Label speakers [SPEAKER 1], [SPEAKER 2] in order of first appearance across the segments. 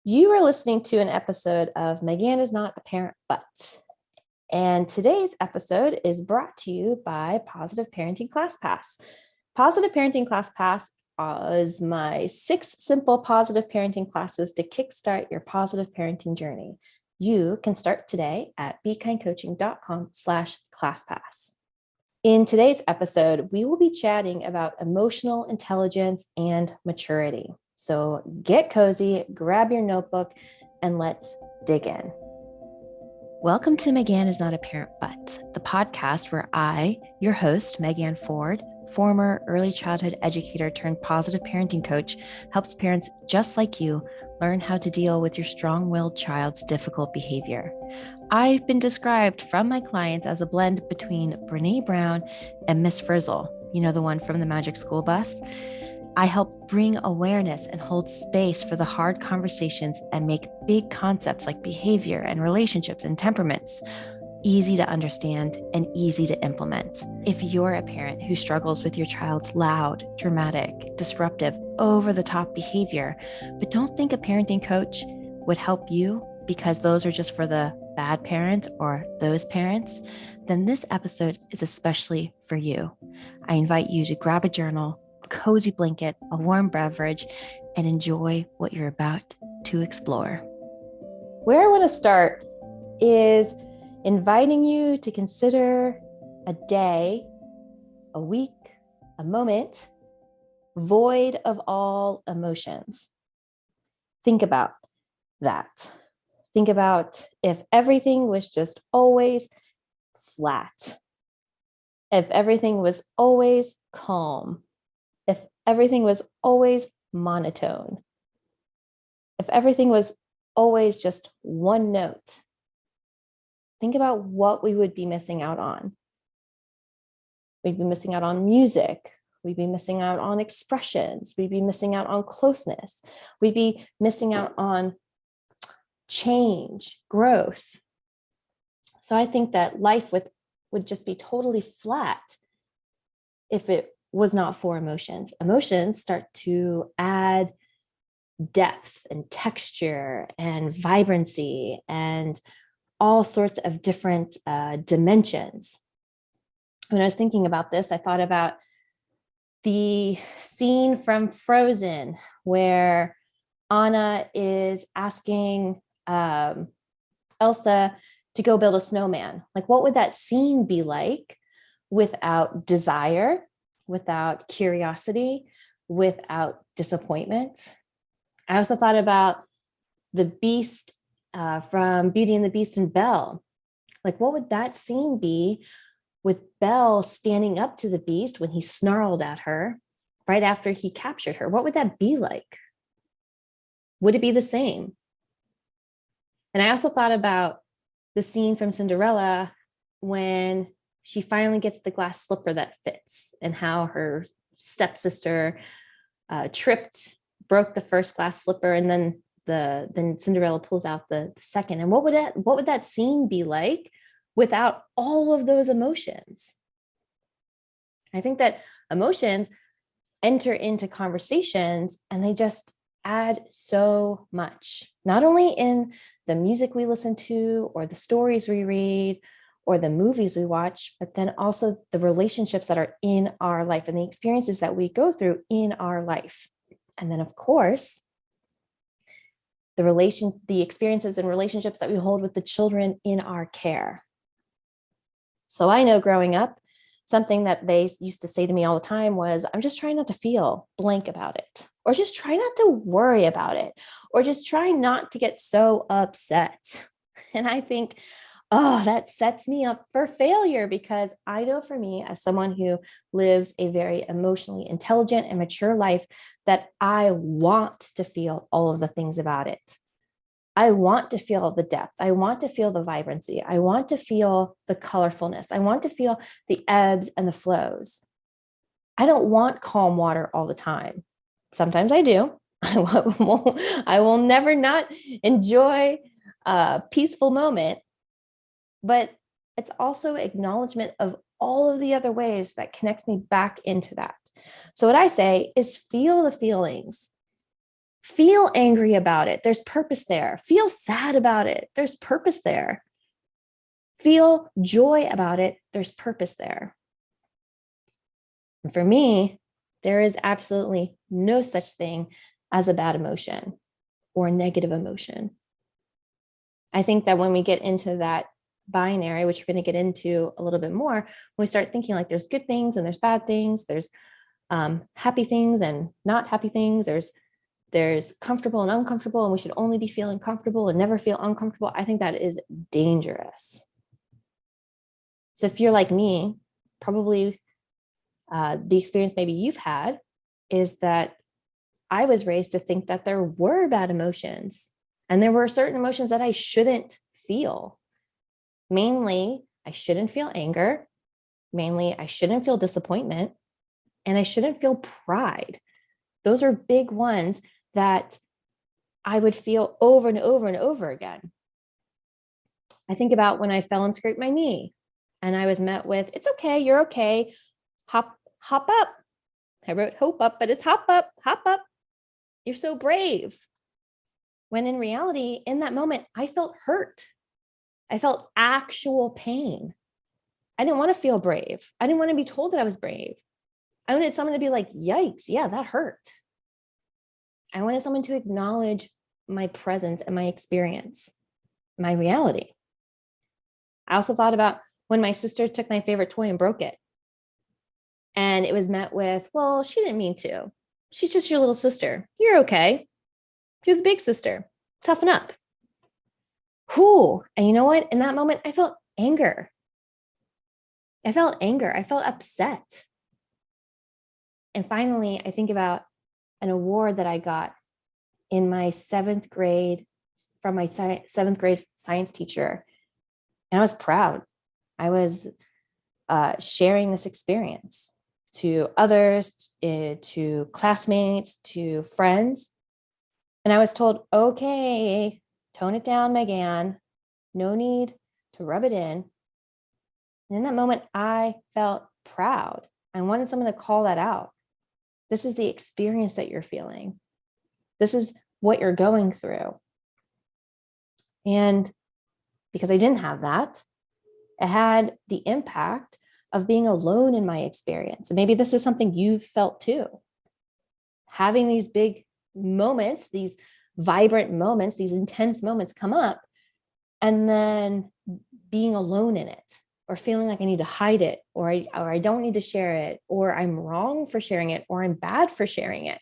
[SPEAKER 1] You are listening to an episode of Megan is Not a Parent But. And today's episode is brought to you by Positive Parenting Class Pass. Positive Parenting Class Pass is my 6 simple positive parenting classes to kickstart your positive parenting journey. You can start today at bekindcoaching.com/classpass. In today's episode, we will be chatting about emotional intelligence and maturity. So get cozy, grab your notebook, and let's dig in. Welcome to Megan is Not a Parent But, the podcast where I, your host, Megan Ford, former early childhood educator turned positive parenting coach, helps parents just like you learn how to deal with your strong-willed child's difficult behavior. I've been described from my clients as a blend between Brene Brown and Miss Frizzle, the one from the Magic School Bus. I help bring awareness and hold space for the hard conversations and make big concepts like behavior and relationships and temperaments easy to understand and easy to implement. If you're a parent who struggles with your child's loud, dramatic, disruptive, over-the-top behavior, but don't think a parenting coach would help you because those are just for the bad parent or those parents, then this episode is especially for you. I invite you to grab a journal, cozy blanket, a warm beverage, and enjoy what you're about to explore. Where I want to start is inviting you to consider a day, a week, a moment void of all emotions. Think about that. Think about if everything was just always flat, if everything was always calm, if everything was always monotone, if everything was always just one note. Think about what we would be missing out on. We'd be missing out on music. We'd be missing out on expressions. We'd be missing out on closeness. We'd be missing out on change, growth. So I think that life would just be totally flat if it was not for emotions. Emotions start to add depth and texture and vibrancy and all sorts of different dimensions. When I was thinking about this, I thought about the scene from Frozen where Anna is asking Elsa to go build a snowman. Like, what would that scene be like without desire, without curiosity, without disappointment? I also thought about the Beast from Beauty and the Beast and Belle. Like, what would that scene be with Belle standing up to the Beast when he snarled at her right after he captured her? What would that be like? Would it be the same? And I also thought about the scene from Cinderella when she finally gets the glass slipper that fits and how her stepsister broke the first glass slipper, and then Cinderella pulls out the second. And what would that scene be like without all of those emotions? I think that emotions enter into conversations and they just add so much, not only in the music we listen to or the stories we read or the movies we watch, but then also the relationships that are in our life and the experiences that we go through in our life. And then, of course, the experiences and relationships that we hold with the children in our care. So I know growing up, something that they used to say to me all the time was, I'm just trying not to feel blank about it, or just try not to worry about it, or just try not to get so upset. And I think, that sets me up for failure, because I know for me, as someone who lives a very emotionally intelligent and mature life, that I want to feel all of the things about it. I want to feel the depth. I want to feel the vibrancy. I want to feel the colorfulness. I want to feel the ebbs and the flows. I don't want calm water all the time. Sometimes I do. I will never not enjoy a peaceful moment, but it's also acknowledgement of all of the other ways that connects me back into that. So what I say is feel the feelings. Feel angry about it. There's purpose there. Feel sad about it. There's purpose there. Feel joy about it. There's purpose there. And for me, there is absolutely no such thing as a bad emotion or a negative emotion. I think that when we get into that binary, which we're going to get into a little bit more, when we start thinking like there's good things and there's bad things, there's happy things and not happy things, there's comfortable and uncomfortable, and we should only be feeling comfortable and never feel uncomfortable. I think that is dangerous. So if you're like me, probably the experience maybe you've had is that I was raised to think that there were bad emotions and there were certain emotions that I shouldn't feel. Mainly, I shouldn't feel anger. Mainly, I shouldn't feel disappointment, and I shouldn't feel pride. Those are big ones that I would feel over and over and over again. I think about when I fell and scraped my knee and I was met with, it's okay, you're okay. Hop up. I wrote hope up, but it's hop up. You're so brave. When in reality, in that moment, I felt hurt. I felt actual pain. I didn't want to feel brave. I didn't want to be told that I was brave. I wanted someone to be like, yikes, yeah, that hurt. I wanted someone to acknowledge my presence and my experience, my reality. I also thought about when my sister took my favorite toy and broke it. And it was met with, well, she didn't mean to. She's just your little sister. You're okay. You're the big sister. Toughen up. Whew. And you know what? In that moment, I felt anger. I felt upset. And finally, I think about an award that I got in my 7th grade from my 7th grade science teacher. And I was proud. I was sharing this experience to others, to classmates, to friends. And I was told, okay, tone it down, Megan. No need to rub it in. And in that moment, I felt proud. I wanted someone to call that out. This is the experience that you're feeling. This is what you're going through. And because I didn't have that, it had the impact of being alone in my experience. And maybe this is something you've felt too. Having these big moments, these vibrant moments, these intense moments come up, and then being alone in it, or feeling like I need to hide it, or I don't need to share it, or I'm wrong for sharing it, or I'm bad for sharing it.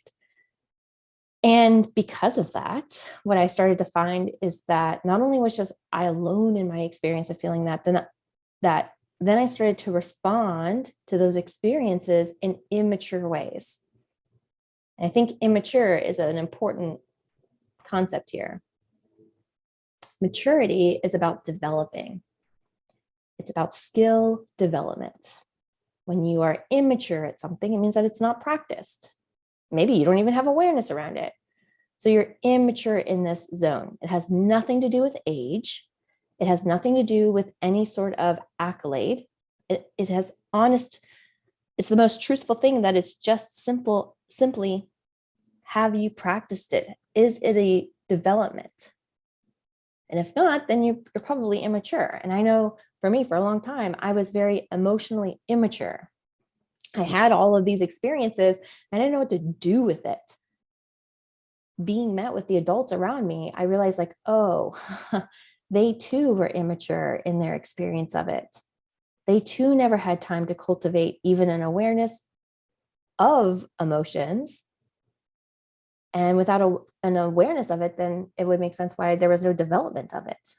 [SPEAKER 1] And because of that, what I started to find is that not only was just I alone in my experience of feeling that, then I started to respond to those experiences in immature ways. And I think immature is an important concept here. Maturity is about developing. It's about skill development. When you are immature at something, it means that it's not practiced. Maybe you don't even have awareness around it. So you're immature in this zone. It has nothing to do with age. It has nothing to do with any sort of accolade. It has it's the most truthful thing that it's just simply, have you practiced it? Is it a development? And if not, then you're probably immature. And I know for me, for a long time, I was very emotionally immature. I had all of these experiences and I didn't know what to do with it. Being met with the adults around me, I realized like, oh, they too were immature in their experience of it. They too never had time to cultivate even an awareness of emotions. And without an awareness of it, then it would make sense why there was no development of it.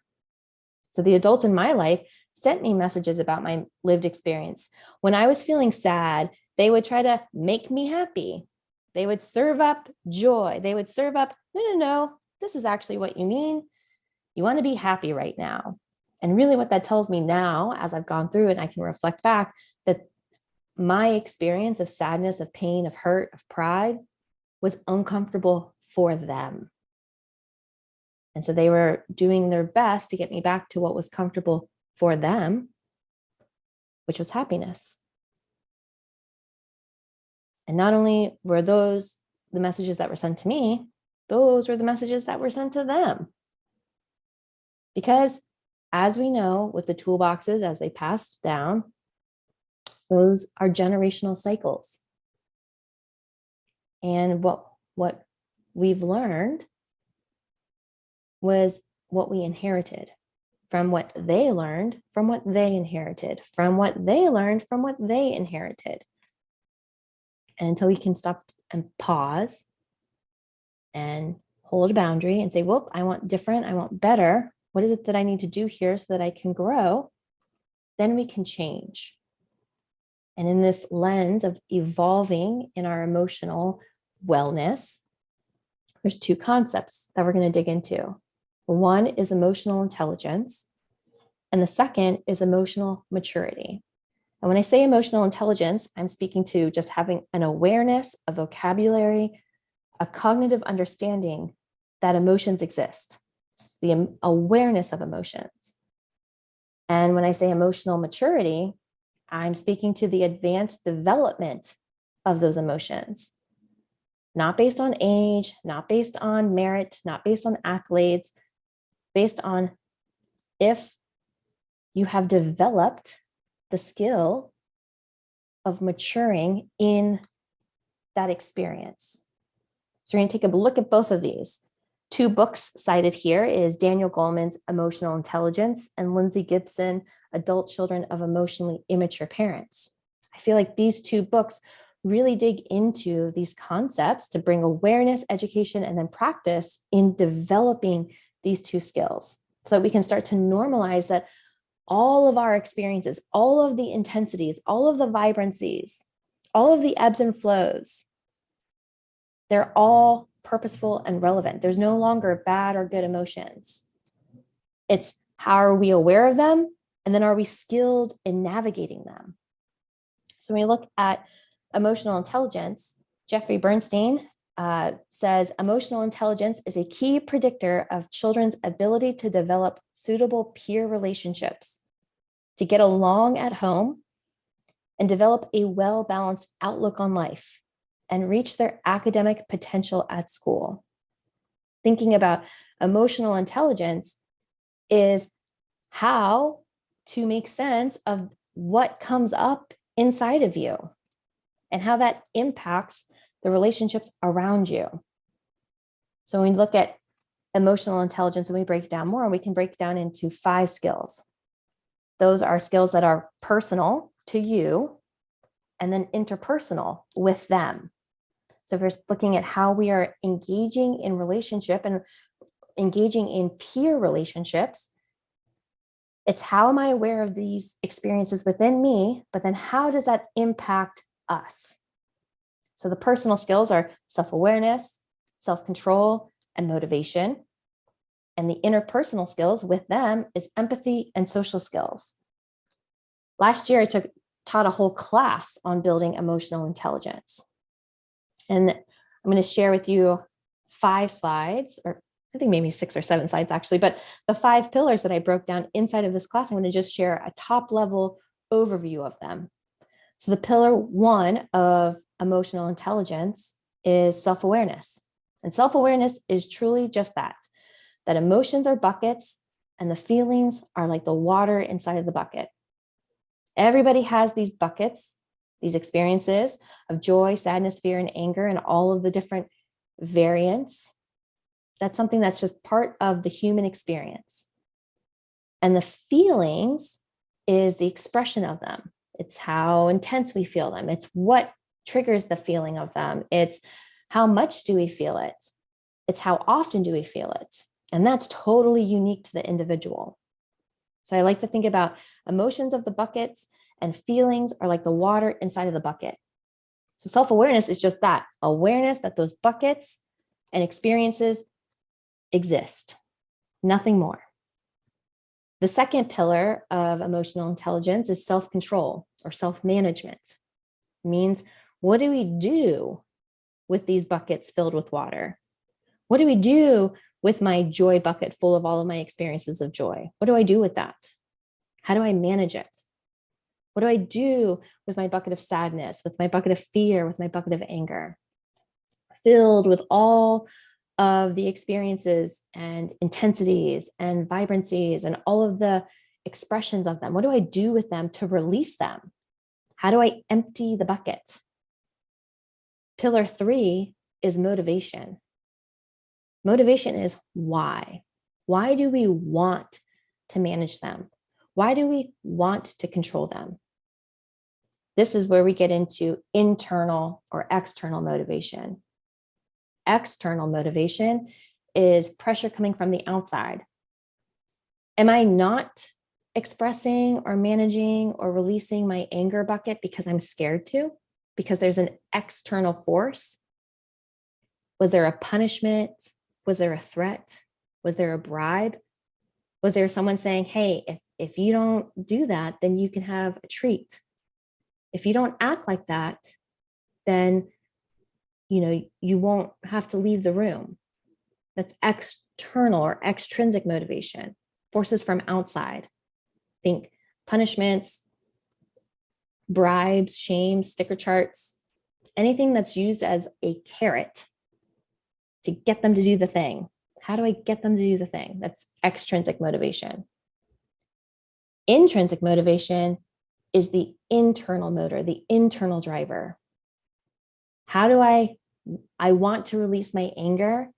[SPEAKER 1] So the adults in my life sent me messages about my lived experience. When I was feeling sad, they would try to make me happy. They would serve up joy. They would serve up, no, this is actually what you mean. You want to be happy right now. And really what that tells me now, as I've gone through it, I can reflect back that my experience of sadness, of pain, of hurt, of pride was uncomfortable for them. And so they were doing their best to get me back to what was comfortable for them, which was happiness. And not only were those the messages that were sent to me, those were the messages that were sent to them. Because as we know, with the toolboxes, as they passed down, those are generational cycles. And what we've learned was what we inherited from what they learned, from what they inherited, from what they learned, from what they inherited. And until we can stop and pause and hold a boundary and say, whoop, I want different, I want better. What is it that I need to do here so that I can grow? Then we can change. And in this lens of evolving in our emotional wellness, there's two concepts that we're going to dig into. One is emotional intelligence, and the second is emotional maturity. And when I say emotional intelligence, I'm speaking to just having an awareness, a vocabulary, a cognitive understanding that emotions exist. It's the awareness of emotions. And when I say emotional maturity, I'm speaking to the advanced development of those emotions, not based on age, not based on merit, not based on accolades, based on if you have developed the skill of maturing in that experience. So we're going to take a look at both of these. Two books cited here is Daniel Goleman's Emotional Intelligence and Lindsay Gibson, Adult Children of Emotionally Immature Parents. I feel like these two books really dig into these concepts to bring awareness, education, and then practice in developing these two skills so that we can start to normalize that all of our experiences, all of the intensities, all of the vibrancies, all of the ebbs and flows, they're all purposeful and relevant. There's no longer bad or good emotions. It's how are we aware of them? And then are we skilled in navigating them? So when we look at emotional intelligence, Jeffrey Bernstein says emotional intelligence is a key predictor of children's ability to develop suitable peer relationships, to get along at home, and develop a well-balanced outlook on life, and reach their academic potential at school. Thinking about emotional intelligence is how to make sense of what comes up inside of you and how that impacts the relationships around you. So when we look at emotional intelligence and we break down more, we can break down into 5 skills. Those are skills that are personal to you and then interpersonal with them. So if we're looking at how we are engaging in relationship and engaging in peer relationships, it's how am I aware of these experiences within me, but then how does that impact us? So the personal skills are self-awareness, self-control, and motivation. And the interpersonal skills with them is empathy and social skills. Last year, I taught a whole class on building emotional intelligence. And I'm going to share with you 5 slides, or I think maybe 6 or 7 slides actually, but the 5 pillars that I broke down inside of this class, I'm going to just share a top level overview of them. So the pillar 1 of emotional intelligence is self-awareness. And self-awareness is truly just that emotions are buckets and the feelings are like the water inside of the bucket. Everybody has these buckets, these experiences of joy, sadness, fear, and anger, and all of the different variants. That's something that's just part of the human experience. And the feelings is the expression of them. It's how intense we feel them. It's what triggers the feeling of them. It's how much do we feel it? It's how often do we feel it? And that's totally unique to the individual. So I like to think about emotions of the buckets and feelings are like the water inside of the bucket. So self-awareness is just that, awareness that those buckets and experiences exist, nothing more. The second pillar of emotional intelligence is self-control or self-management. It means, what do we do with these buckets filled with water? What do we do with my joy bucket full of all of my experiences of joy? What do I do with that? How do I manage it? What do I do with my bucket of sadness, with my bucket of fear, with my bucket of anger? Filled with all of the experiences and intensities and vibrancies and all of the expressions of them? What do I do with them to release them? How do I empty the bucket? Pillar 3 is motivation. Motivation is why. Why do we want to manage them? Why do we want to control them? This is where we get into internal or external motivation. External motivation is pressure coming from the outside. Am I not expressing or managing or releasing my anger bucket because I'm scared to? Because there's an external force? Was there a punishment? Was there a threat? Was there a bribe? Was there someone saying, hey, if you don't do that, then you can have a treat? If you don't act like that, then you won't have to leave the room. That's external or extrinsic motivation, forces from outside. Think punishments, bribes, shame, sticker charts, anything that's used as a carrot to get them to do the thing. How do I get them to do the thing? That's extrinsic motivation. Intrinsic motivation is the internal motor, the internal driver. How do I want to release my anger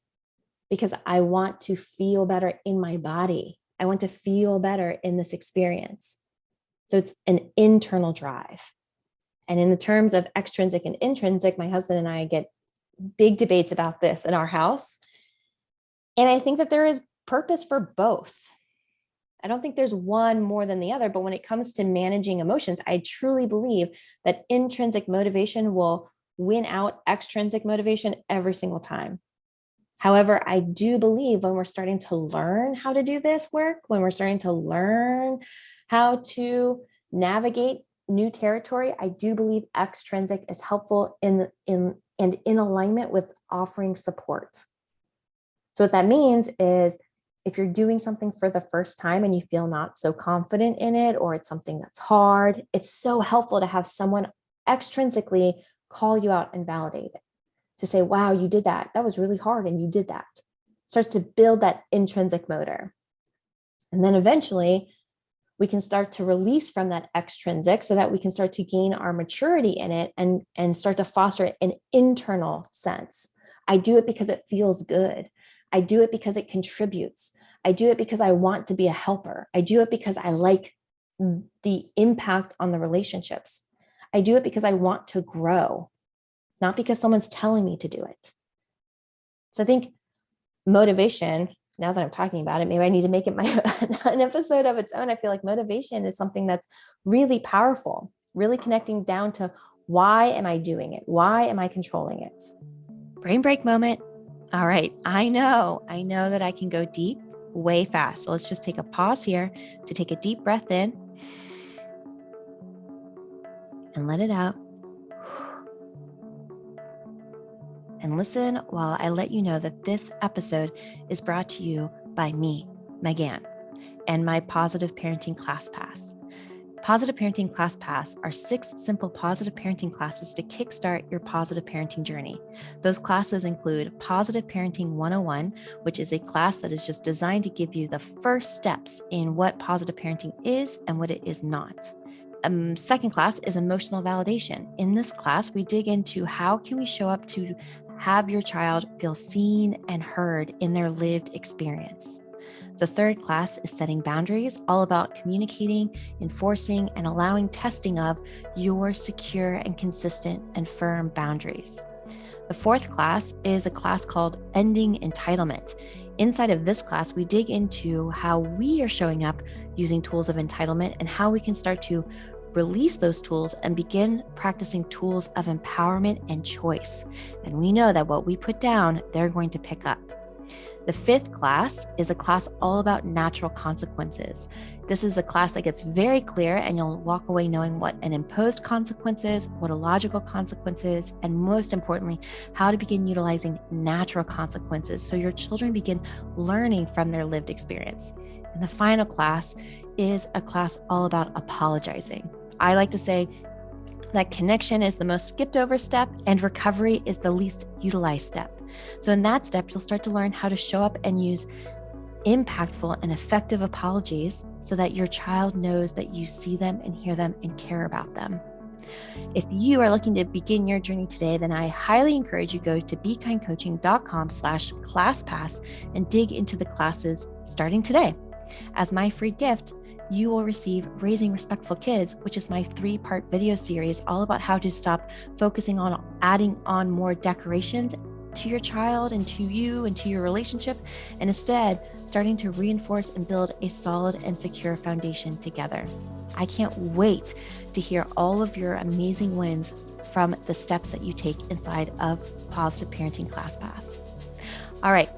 [SPEAKER 1] because I want to feel better in my body. I want to feel better in this experience. So it's an internal drive. And in the terms of extrinsic and intrinsic, my husband and I get big debates about this in our house. And I think that there is purpose for both. I don't think there's one more than the other, but when it comes to managing emotions, I truly believe that intrinsic motivation will win out extrinsic motivation every single time. However, I do believe when we're starting to learn how to do this work, when we're starting to learn how to navigate new territory, I do believe extrinsic is helpful in alignment with offering support. So what that means is if you're doing something for the first time and you feel not so confident in it, or it's something that's hard, it's so helpful to have someone extrinsically call you out and validate it. To say, wow, you did that. That was really hard and you did that. Starts to build that intrinsic motor. And then eventually we can start to release from that extrinsic so that we can start to gain our maturity in it and start to foster an internal sense. I do it because it feels good. I do it because it contributes. I do it because I want to be a helper. I do it because I like the impact on the relationships. I do it because I want to grow, not because someone's telling me to do it. So I think motivation, now that I'm talking about it, maybe I need to make it an episode of its own. I feel like motivation is something that's really powerful, really connecting down to why am I doing it? Why am I controlling it? Brain break moment. All right, I know that I can go deep way fast. So let's just take a pause here to take a deep breath in and let it out. And listen while I let you know that this episode is brought to you by me, Megan, and my Positive Parenting Class Pass. Positive Parenting Class Pass are 6 simple positive parenting classes to kickstart your positive parenting journey. Those classes include Positive Parenting 101, which is a class that is just designed to give you the first steps in what positive parenting is and what it is not. Second class is Emotional Validation. In this class, we dig into how can we show up to have your child feel seen and heard in their lived experience. The third class is Setting Boundaries, all about communicating, enforcing, and allowing testing of your secure and consistent and firm boundaries. The fourth class is a class called Ending Entitlement. Inside of this class, we dig into how we are showing up using tools of entitlement and how we can start to release those tools and begin practicing tools of empowerment and choice. And we know that what we put down, they're going to pick up. The fifth class is a class all about natural consequences. This is a class that gets very clear and you'll walk away knowing what an imposed consequence is, what a logical consequence is, and most importantly, how to begin utilizing natural consequences so your children begin learning from their lived experience. And the final class is a class all about apologizing. I like to say that connection is the most skipped over step and recovery is the least utilized step. So in that step, you'll start to learn how to show up and use impactful and effective apologies so that your child knows that you see them and hear them and care about them. If you are looking to begin your journey today, then I highly encourage you go to bekindcoaching.com/classpass and dig into the classes starting today. As my free gift, you will receive Raising Respectful Kids, which is my 3-part video series all about how to stop focusing on adding on more decorations to your child and to you and to your relationship, and instead starting to reinforce and build a solid and secure foundation together. I can't wait to hear all of your amazing wins from the steps that you take inside of Positive Parenting ClassPass. All right,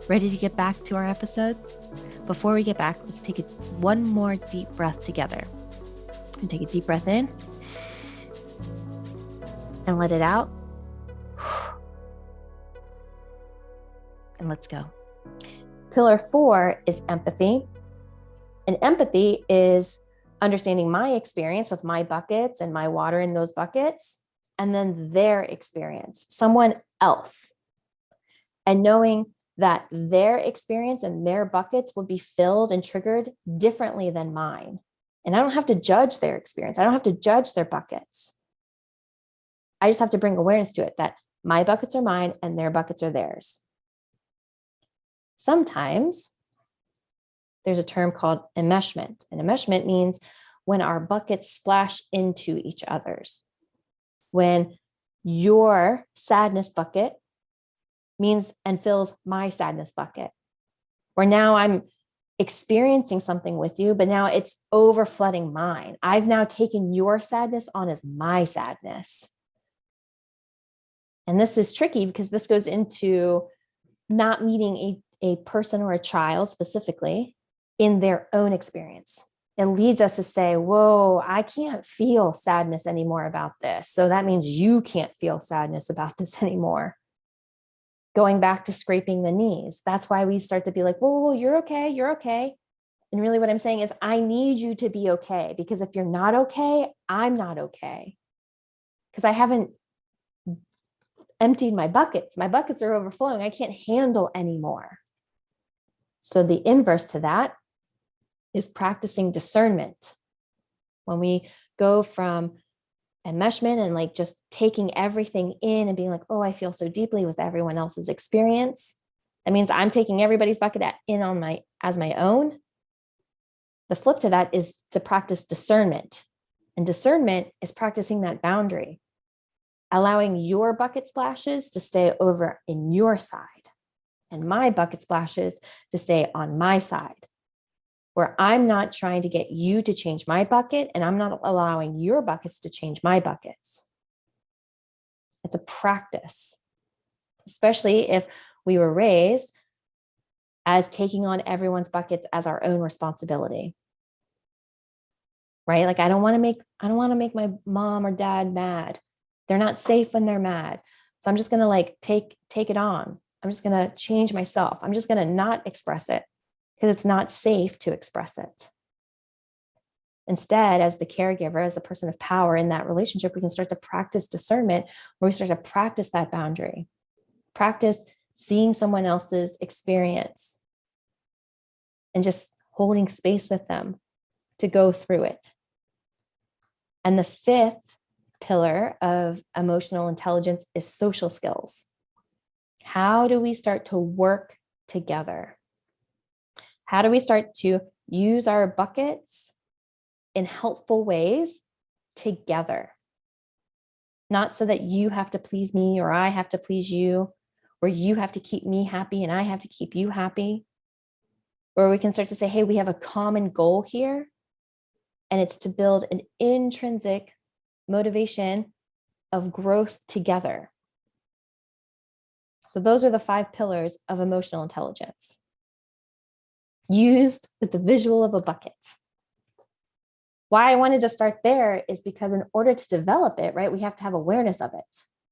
[SPEAKER 1] ready to get back to our episode? Before we get back, let's take one more deep breath together. And take a deep breath in and let it out. And let's go. Pillar 4 is empathy. And empathy is understanding my experience with my buckets and my water in those buckets, and then their experience, someone else. And knowing that their experience and their buckets will be filled and triggered differently than mine. And I don't have to judge their experience. I don't have to judge their buckets. I just have to bring awareness to it that my buckets are mine and their buckets are theirs. Sometimes there's a term called enmeshment. And enmeshment means when our buckets splash into each other's. When your sadness bucket means and fills my sadness bucket. Where now I'm experiencing something with you, but now it's overflooding mine. I've now taken your sadness on as my sadness. And this is tricky because this goes into not meeting a person or a child specifically in their own experience. It leads us to say, whoa, I can't feel sadness anymore about this. So that means you can't feel sadness about this anymore. Going back to scraping the knees. That's why we start to be like, whoa, you're okay, you're okay. And really what I'm saying is I need you to be okay, because if you're not okay, I'm not okay. Because I haven't emptied my buckets. My buckets are overflowing. I can't handle anymore. So the inverse to that is practicing discernment. When we go from enmeshment and like just taking everything in and being like, oh, I feel so deeply with everyone else's experience. That means I'm taking everybody's bucket in on as my own. The flip to that is to practice discernment. And discernment is practicing that boundary, allowing your bucket splashes to stay over in your side and my bucket splashes to stay on my side, where I'm not trying to get you to change my bucket and I'm not allowing your buckets to change my buckets. It's a practice, especially if we were raised as taking on everyone's buckets as our own responsibility. Right? Like I don't want to make my mom or dad mad. They're not safe when they're mad. So I'm just going to like take it on. I'm just going to change myself. I'm just going to not express it because it's not safe to express it. Instead, as the caregiver, as the person of power in that relationship, we can start to practice discernment, where we start to practice that boundary, practice seeing someone else's experience and just holding space with them to go through it. And the 5th pillar of emotional intelligence is social skills. How do we start to work together? How do we start to use our buckets in helpful ways together? Not so that you have to please me or I have to please you, or you have to keep me happy and I have to keep you happy. Or we can start to say, hey, we have a common goal here, and it's to build an intrinsic motivation of growth together. So those are the 5 pillars of emotional intelligence, used with the visual of a bucket. Why I wanted to start there is because in order to develop it, right, we have to have awareness of it.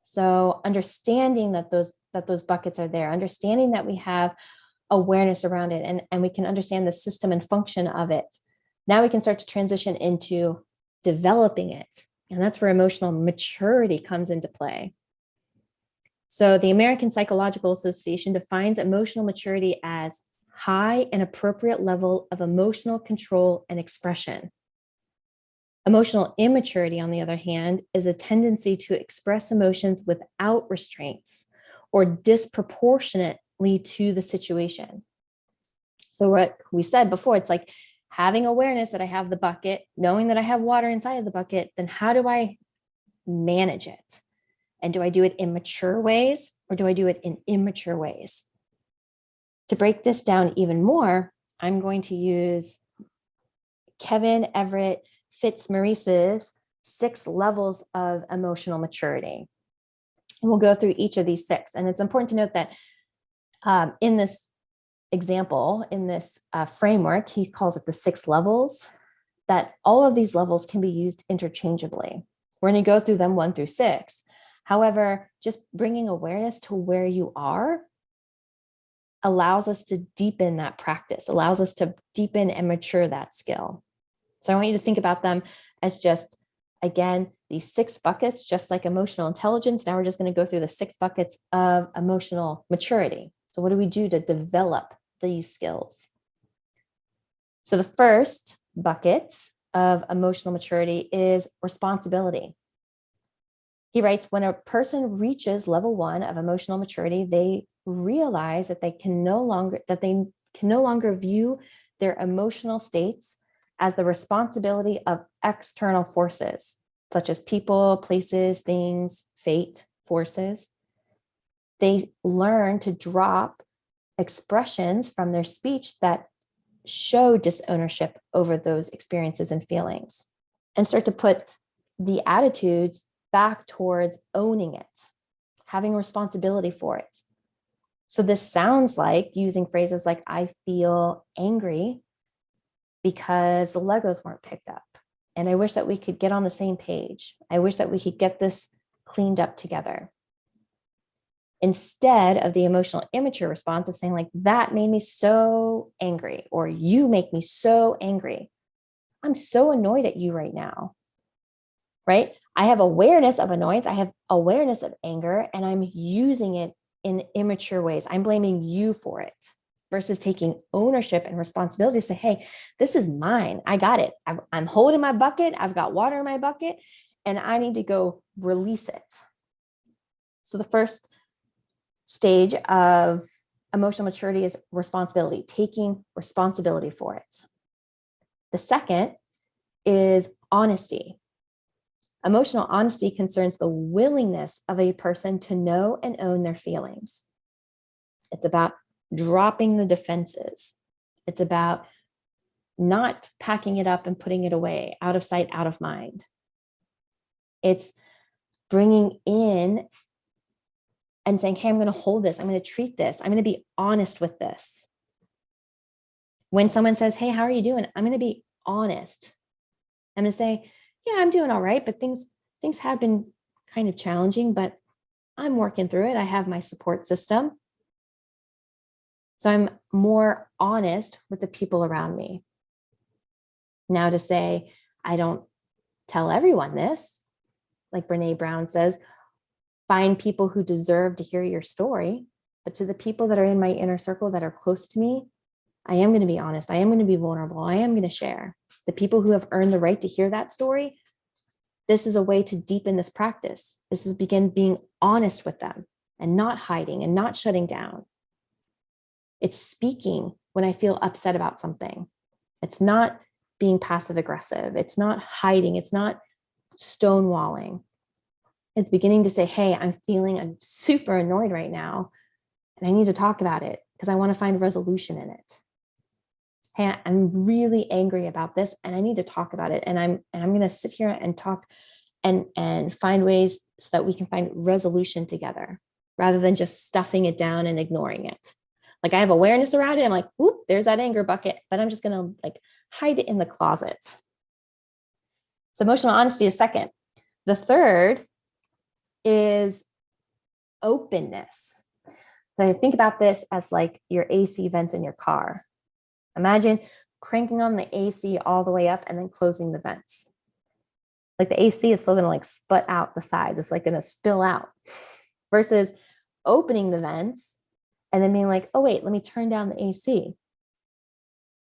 [SPEAKER 1] So understanding that those buckets are there, understanding that we have awareness around it, and we can understand the system and function of it. Now we can start to transition into developing it. And that's where emotional maturity comes into play. So the American Psychological Association defines emotional maturity as high and appropriate level of emotional control and expression. Emotional immaturity, on the other hand, is a tendency to express emotions without restraints or disproportionately to the situation. So what we said before, it's like having awareness that I have the bucket, knowing that I have water inside of the bucket, then how do I manage it? And do I do it in mature ways or do I do it in immature ways? To break this down even more, I'm going to use Kevin Everett Fitzmaurice's 6 levels of emotional maturity. And we'll go through each of these 6. And it's important to note that in this example, in this framework, he calls it the 6 levels, that all of these levels can be used interchangeably. We're going to go through them 1 through 6. However, just bringing awareness to where you are allows us to deepen that practice, allows us to deepen and mature that skill. So I want you to think about them as just, again, these 6 buckets, just like emotional intelligence. Now we're just going to go through the 6 buckets of emotional maturity. So what do we do to develop these skills? So the first bucket of emotional maturity is responsibility. He writes, when a person reaches level 1 of emotional maturity, they realize that they can no longer view their emotional states as the responsibility of external forces, such as people, places, things, fate, forces. They learn to drop expressions from their speech that show disownership over those experiences and feelings, and start to put the attitudes back towards owning it, having responsibility for it. So this sounds like using phrases like, I feel angry because the Legos weren't picked up. And I wish that we could get on the same page. I wish that we could get this cleaned up together. Instead of the emotional immature response of saying like, that made me so angry, or you make me so angry. I'm so annoyed at you right now, right? I have awareness of annoyance. I have awareness of anger, and I'm using it in immature ways. I'm blaming you for it versus taking ownership and responsibility to say, hey, this is mine. I got it. I'm holding my bucket. I've got water in my bucket, and I need to go release it. So the first stage of emotional maturity is responsibility, taking responsibility for it. The second is honesty. Emotional honesty concerns the willingness of a person to know and own their feelings. It's about dropping the defenses. It's about not packing it up and putting it away, out of sight, out of mind. It's bringing in and saying, hey, I'm going to hold this. I'm going to treat this. I'm going to be honest with this. When someone says, hey, how are you doing? I'm going to be honest. I'm going to say, yeah, I'm doing all right, but things have been kind of challenging, but I'm working through it. I have my support system. So I'm more honest with the people around me. Now to say, I don't tell everyone this, like Brene Brown says, find people who deserve to hear your story. But to the people that are in my inner circle that are close to me, I am going to be honest. I am going to be vulnerable. I am going to share. The people who have earned the right to hear that story, this is a way to deepen this practice. This is begin being honest with them and not hiding and not shutting down. It's speaking when I feel upset about something. It's not being passive aggressive. It's not hiding. It's not stonewalling. It's beginning to say, hey, I'm super annoyed right now, and I need to talk about it because I want to find resolution in it. Hey, I'm really angry about this, and I need to talk about it. And I'm going to sit here and talk and find ways so that we can find resolution together rather than just stuffing it down and ignoring it. Like I have awareness around it. I'm like, whoop, there's that anger bucket, but I'm just going to like hide it in the closet. So emotional honesty is second. The third is openness. So think about this as like your AC vents in your car. Imagine cranking on the AC all the way up and then closing the vents. Like the AC is still going to like split out the sides. It's like going to spill out versus opening the vents and then being like, oh, wait, let me turn down the AC.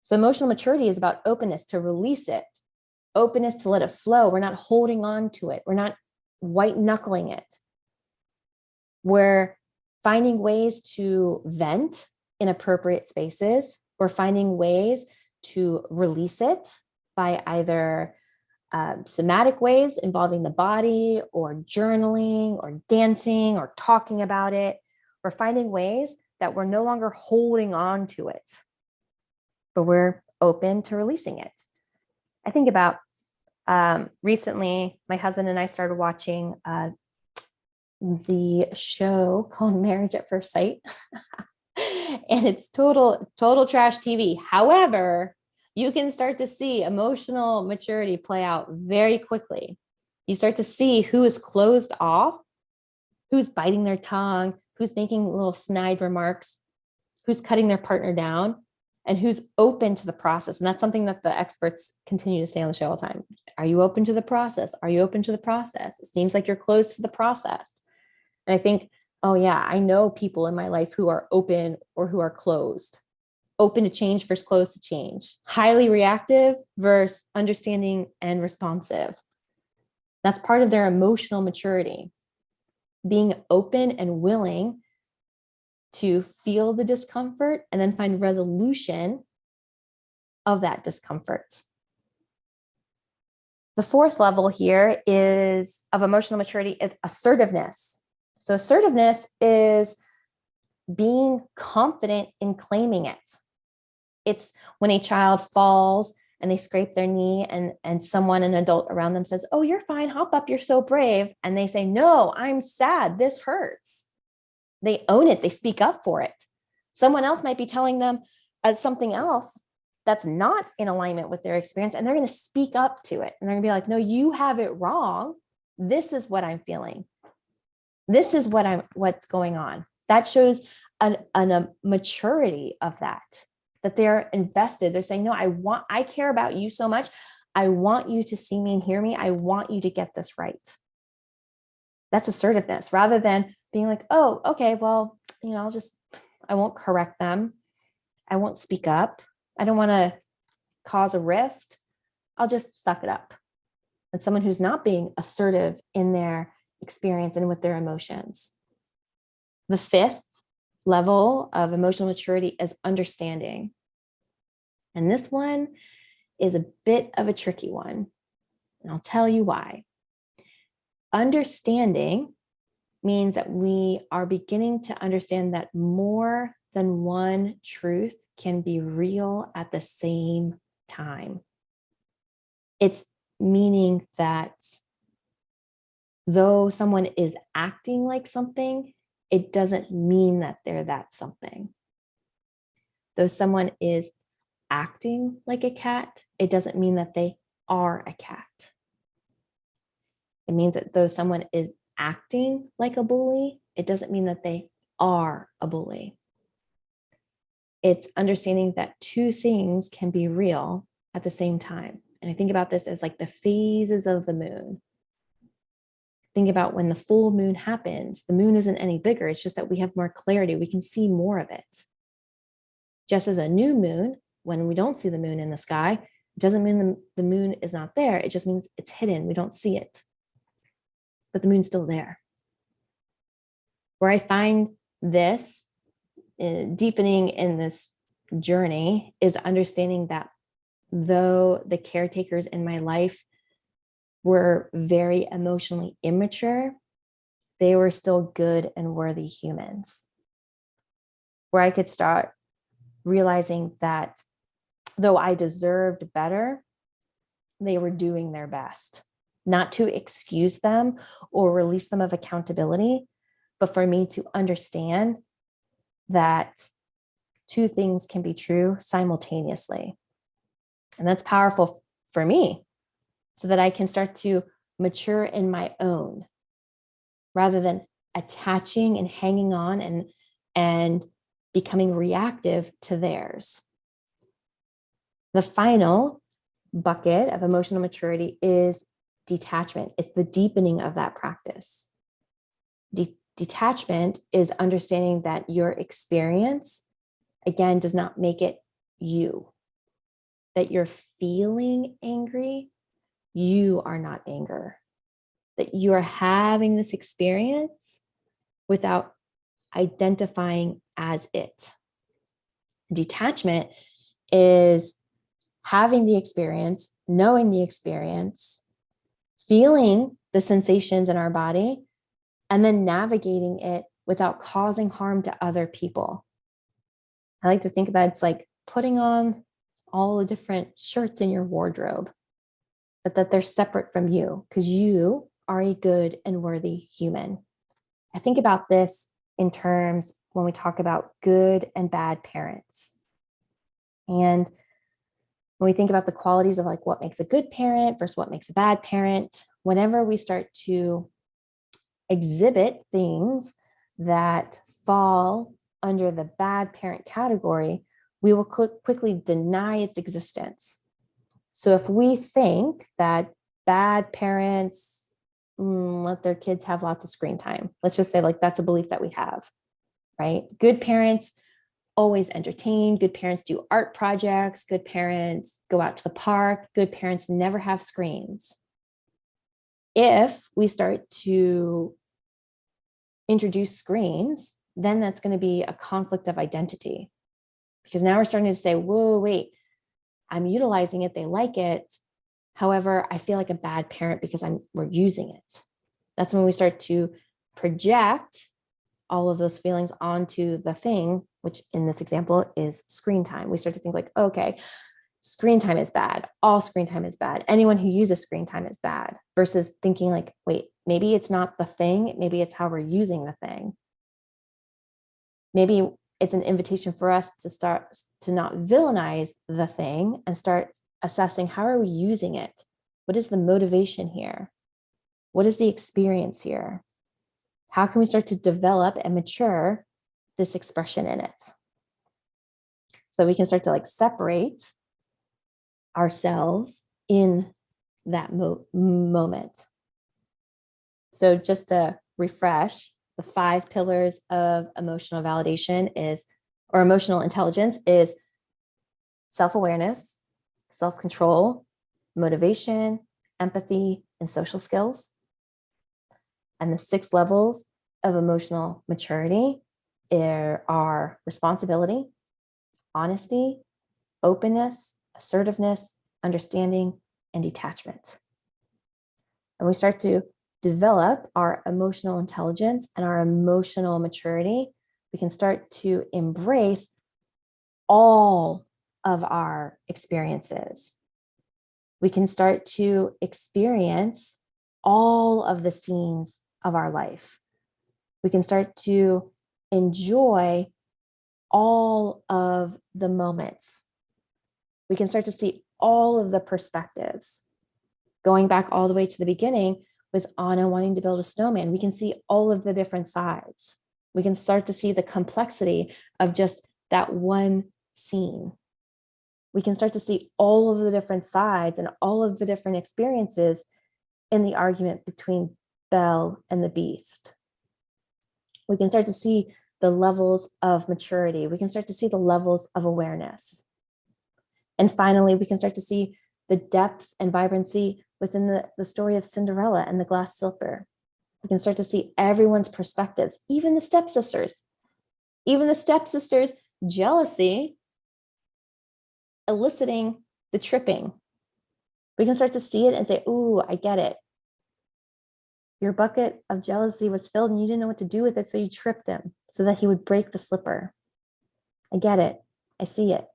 [SPEAKER 1] So emotional maturity is about openness to release it, openness to let it flow. We're not holding on to it. We're not white knuckling it. We're finding ways to vent in appropriate spaces. We're finding ways to release it by either somatic ways involving the body or journaling or dancing or talking about it. We're finding ways that we're no longer holding on to it, but we're open to releasing it. I think about recently, my husband and I started watching the show called Marriage at First Sight. And it's total trash TV. However, you can start to see emotional maturity play out very quickly. You start to see who is closed off, who's biting their tongue, who's making little snide remarks, who's cutting their partner down, and who's open to the process. And that's something that the experts continue to say on the show all the time. Are you open to the process? Are you open to the process? It seems like you're closed to the process. And I think, oh yeah, I know people in my life who are open or who are closed. Open to change versus closed to change. Highly reactive versus understanding and responsive. That's part of their emotional maturity. Being open and willing to feel the discomfort and then find resolution of that discomfort. The fourth level here is of emotional maturity is assertiveness. So assertiveness is being confident in claiming it. It's when a child falls and they scrape their knee and someone, an adult around them says, oh, you're fine, hop up, you're so brave. And they say, no, I'm sad, this hurts. They own it, they speak up for it. Someone else might be telling them something else that's not in alignment with their experience, and they're going to speak up to it. And they're going to be like, no, you have it wrong. This is what I'm feeling. This is what's going on. That shows a maturity of that they're invested. They're saying, no, I care about you so much. I want you to see me and hear me. I want you to get this right. That's assertiveness rather than being like, oh, okay, well, I won't correct them. I won't speak up. I don't want to cause a rift. I'll just suck it up. And someone who's not being assertive in their experience and with their emotions. The fifth level of emotional maturity is understanding. And this one is a bit of a tricky one. And I'll tell you why. Understanding means that we are beginning to understand that more than one truth can be real at the same time. It's meaning that though someone is acting like something, it doesn't mean that they're that something. Though someone is acting like a cat, it doesn't mean that they are a cat. It means that though someone is acting like a bully, it doesn't mean that they are a bully. It's understanding that two things can be real at the same time. And I think about this as like the phases of the moon. Think about when the full moon happens, the moon isn't any bigger. It's just that we have more clarity. We can see more of it. Just as a new moon, when we don't see the moon in the sky, it doesn't mean the moon is not there. It just means it's hidden. We don't see it. But the moon's still there. Where I find this deepening in this journey is understanding that though the caretakers in my life were very emotionally immature, they were still good and worthy humans. Where I could start realizing that though I deserved better, they were doing their best. Not to excuse them or release them of accountability, but for me to understand that two things can be true simultaneously. And that's powerful for me so that I can start to mature in my own rather than attaching and hanging on and becoming reactive to theirs. The final bucket of emotional maturity is detachment. It's the deepening of that practice. Detachment is understanding that your experience, again, does not make it you. That you're feeling angry, you are not anger. That you are having this experience without identifying as it. Detachment is having the experience, knowing the experience, feeling the sensations in our body, and then navigating it without causing harm to other people. I like to think that it's like putting on all the different shirts in your wardrobe, but that they're separate from you because you are a good and worthy human. I think about this in terms when we talk about good and bad parents. And when we think about the qualities of like what makes a good parent versus what makes a bad parent, whenever we start to exhibit things that fall under the bad parent category, we will quickly deny its existence. So if we think that bad parents let their kids have lots of screen time, let's just say like that's a belief that we have, right? Good parents always entertain. Good parents do art projects. Good parents go out to the park. Good parents never have screens. If we start to introduce screens, then that's going to be a conflict of identity. Because now we're starting to say, whoa, wait, I'm utilizing it. They like it. However, I feel like a bad parent because we're using it. That's when we start to project all of those feelings onto the thing, which in this example is screen time. We start to think like, okay, screen time is bad. All screen time is bad. Anyone who uses screen time is bad, versus thinking like, wait, maybe it's not the thing. Maybe it's how we're using the thing. Maybe it's an invitation for us to start to not villainize the thing and start assessing how are we using it? What is the motivation here? What is the experience here? How can we start to develop and mature this expression in it? So we can start to like separate ourselves in that moment. So just to refresh, the 5 pillars of emotional validation or emotional intelligence is self-awareness, self-control, motivation, empathy, and social skills. And the 6 levels of emotional maturity are responsibility, honesty, openness, assertiveness, understanding, and detachment. And we start to develop our emotional intelligence and our emotional maturity, we can start to embrace all of our experiences. We can start to experience all of the scenes of our life. We can start to enjoy all of the moments. We can start to see all of the perspectives. Going back all the way to the beginning with Anna wanting to build a snowman, we can see all of the different sides. We can start to see the complexity of just that one scene. We can start to see all of the different sides and all of the different experiences in the argument between Belle and the Beast. We can start to see the levels of maturity. We can start to see the levels of awareness. And finally, we can start to see the depth and vibrancy within the story of Cinderella and the glass slipper. We can start to see everyone's perspectives, even the stepsisters. Even the stepsisters' jealousy eliciting the tripping. We can start to see it and say, ooh, I get it. Your bucket of jealousy was filled and you didn't know what to do with it, so you tripped him so that he would break the slipper. I get it. I see it.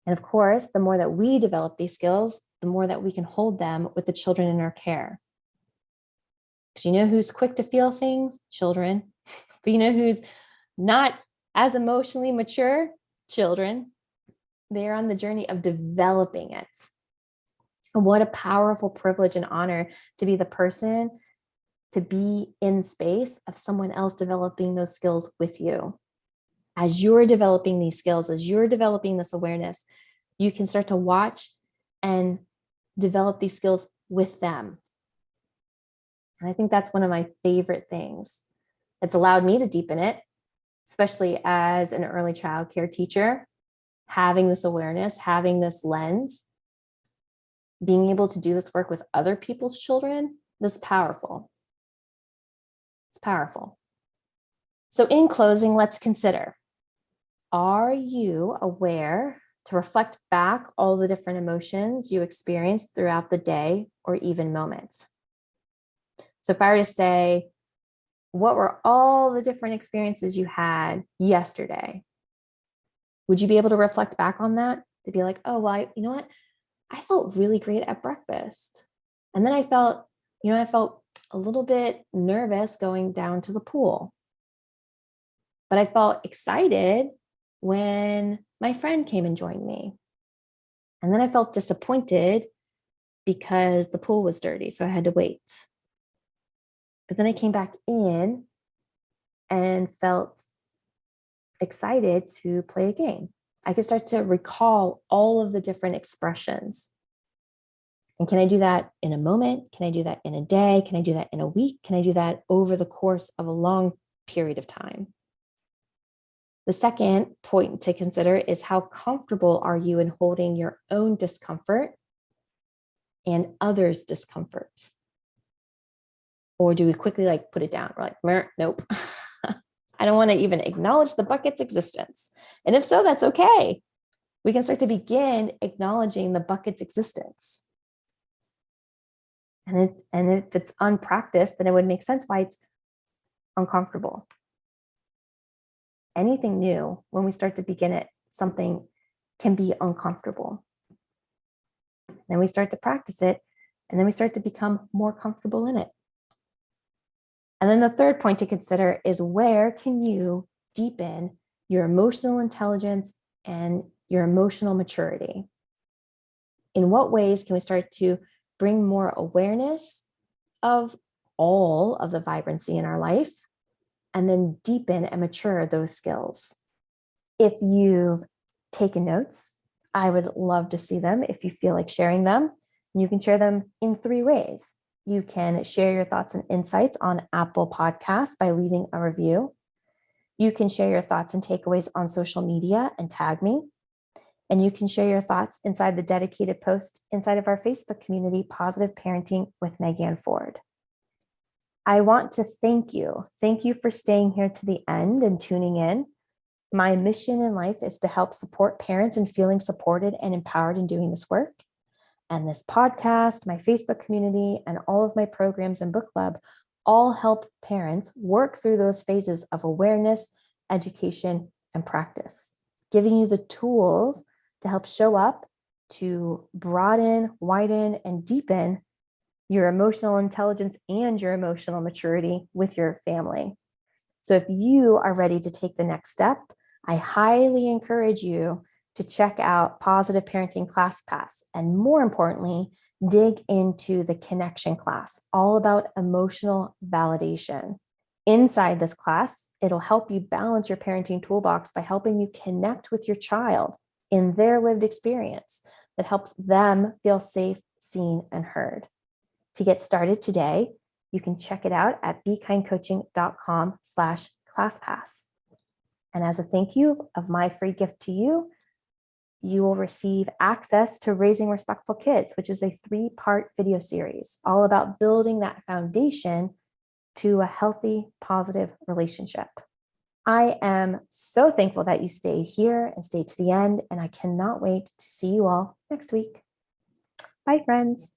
[SPEAKER 1] And of course, the more that we develop these skills, the more that we can hold them with the children in our care. Because you know who's quick to feel things? Children. But you know who's not as emotionally mature? Children. They are on the journey of developing it. And what a powerful privilege and honor to be the person to be in space of someone else developing those skills with you. As you're developing these skills, as you're developing this awareness, you can start to watch and develop these skills with them. And I think that's one of my favorite things. It's allowed me to deepen it, especially as an early child care teacher, having this awareness, having this lens, being able to do this work with other people's children, this is powerful. It's powerful. So in closing, let's consider, are you aware to reflect back all the different emotions you experienced throughout the day or even moments? So if I were to say, what were all the different experiences you had yesterday? Would you be able to reflect back on that? To be like, oh, well, you know what? I felt really great at breakfast. And then I felt a little bit nervous going down to the pool. But I felt excited when my friend came and joined me. And then I felt disappointed because the pool was dirty, so I had to wait. But then I came back in and felt excited to play a game. I could start to recall all of the different expressions. And can I do that in a moment? Can I do that in a day? Can I do that in a week? Can I do that over the course of a long period of time? The second point to consider is how comfortable are you in holding your own discomfort and others' discomfort? Or do we quickly put it down? We're like, nope. I don't want to even acknowledge the bucket's existence. And if so, that's okay. We can start to begin acknowledging the bucket's existence. And if it's unpracticed, then it would make sense why it's uncomfortable. Anything new, when we start to begin it, something can be uncomfortable. Then we start to practice it, and then we start to become more comfortable in it. And then the third point to consider is, where can you deepen your emotional intelligence and your emotional maturity? In what ways can we start to bring more awareness of all of the vibrancy in our life, and then deepen and mature those skills? If you've taken notes, I would love to see them. If you feel like sharing them, you can share them in 3 ways. You can share your thoughts and insights on Apple Podcasts by leaving a review. You can share your thoughts and takeaways on social media and tag me. And you can share your thoughts inside the dedicated post inside of our Facebook community, Positive Parenting with Megan Ford. I want to thank you. Thank you for staying here to the end and tuning in. My mission in life is to help support parents in feeling supported and empowered in doing this work. And this podcast, my Facebook community, and all of my programs and book club all help parents work through those phases of awareness, education, and practice, giving you the tools to help show up, to broaden, widen, and deepen your emotional intelligence and your emotional maturity with your family. So if you are ready to take the next step, I highly encourage you to check out Positive Parenting Class Pass, and more importantly, dig into the connection class, all about emotional validation. Inside this class, it'll help you balance your parenting toolbox by helping you connect with your child in their lived experience that helps them feel safe, seen, and heard. To get started today, you can check it out at bekindcoaching.com/classpass. And as a thank you of my free gift to you, you will receive access to Raising Respectful Kids, which is a 3-part video series all about building that foundation to a healthy, positive relationship. I am so thankful that you stay here and stay to the end, and I cannot wait to see you all next week. Bye, friends.